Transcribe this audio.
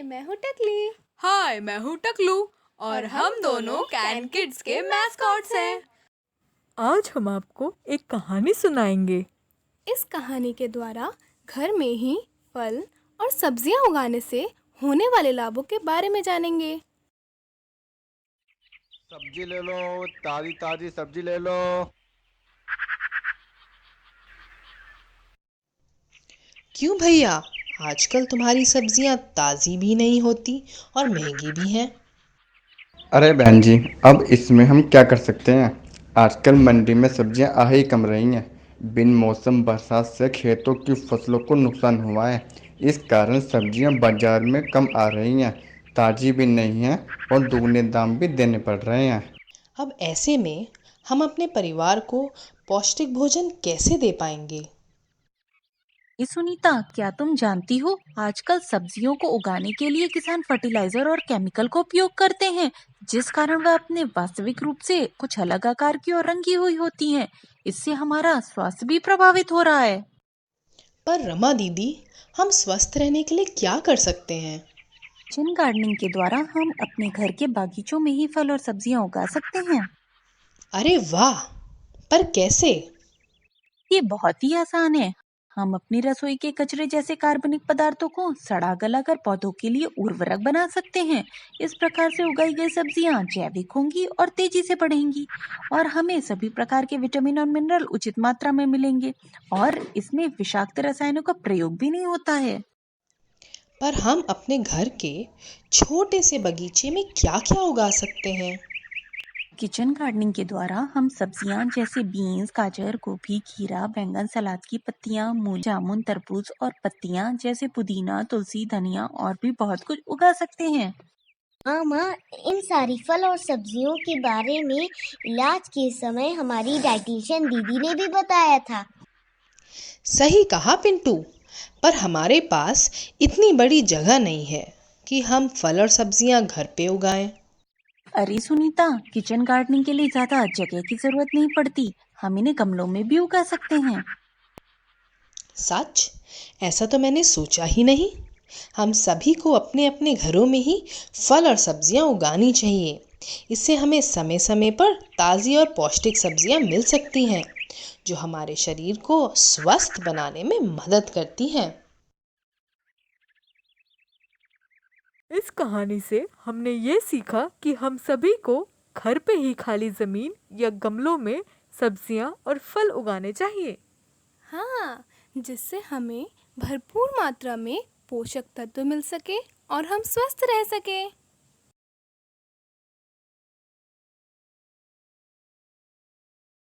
मैं हूँ टकली। हाय, मैं हूँ टकलू और हम हम दोनों कैन किड्स के मैस्कॉट्स हैं। आज हम आपको एक कहानी सुनाएंगे। इस कहानी के द्वारा घर में ही फल और सब्जियां उगाने से होने वाले लाभों के बारे में जानेंगे। सब्जी ले लो, ताजी ताजी सब्जी ले लो। क्यों भैया, आजकल तुम्हारी सब्जियां ताज़ी भी नहीं होती और महंगी भी हैं। अरे बहन जी, अब इसमें हम क्या कर सकते हैं। आजकल मंडी में सब्जियां आ ही कम रही हैं। बिन मौसम बरसात से खेतों की फसलों को नुकसान हुआ है। इस कारण सब्जियां बाजार में कम आ रही हैं, ताज़ी भी नहीं हैं और दुगने दाम भी देने पड़ रहे हैं। अब ऐसे में हम अपने परिवार को पौष्टिक भोजन कैसे दे पाएंगे? सुनीता, क्या तुम जानती हो आजकल सब्जियों को उगाने के लिए किसान फर्टिलाइजर और केमिकल का उपयोग करते हैं, जिस कारण वह अपने वास्तविक रूप से कुछ अलग आकार की और रंगी हुई होती हैं। इससे हमारा स्वास्थ्य भी प्रभावित हो रहा है। पर रमा दीदी, हम स्वस्थ रहने के लिए क्या कर सकते हैं? किचन गार्डनिंग के द्वारा हम अपने घर के बागीचों में ही फल और सब्जियां उगा सकते हैं। अरे वाह! पर कैसे? ये बहुत ही आसान है। हम अपनी रसोई के कचरे जैसे कार्बनिक पदार्थों को सड़ा गलाकर पौधों के लिए उर्वरक बना सकते हैं। इस प्रकार से उगाई गई सब्जियां जैविक होंगी और तेजी से बढ़ेंगी और हमें सभी प्रकार के विटामिन और मिनरल उचित मात्रा में मिलेंगे और इसमें विषाक्त रसायनों का प्रयोग भी नहीं होता है। पर हम अपने घर के छोटे से बगीचे में क्या-क्या उगा सकते हैं? किचन गार्डनिंग के द्वारा हम सब्जियां जैसे बीन्स, गाजर, गोभी, खीरा, बैंगन, सलाद की पत्तियां, मूली, जामुन, तरबूज और पत्तियां जैसे पुदीना, तुलसी, धनिया और भी बहुत कुछ उगा सकते हैं। हाँ माँ, इन सारी फल और सब्जियों के बारे में इलाज के समय हमारी डाइटिशियन दीदी ने भी बताया था। सही कहा पिंटू, पर हमारे पास इतनी बड़ी जगह नहीं है कि हम फल और सब्जियां घर पे उगाएं। अरे सुनीता, किचन गार्डनिंग के लिए ज्यादा जगह की जरूरत नहीं पड़ती। हम इन्हें गमलों में भी उगा सकते हैं। सच? ऐसा तो मैंने सोचा ही नहीं। हम सभी को अपने अपने घरों में ही फल और सब्जियां उगानी चाहिए। इससे हमें समय समय पर ताज़ी और पौष्टिक सब्जियां मिल सकती हैं, जो हमारे शरीर को स्वस्थ बनाने में मदद करती हैं। इस कहानी से हमने ये सीखा कि हम सभी को घर पे ही खाली जमीन या गमलों में सब्जियां और फल उगाने चाहिए। हाँ, जिससे हमें भरपूर मात्रा में पोषक तत्व मिल सके और हम स्वस्थ रह सके।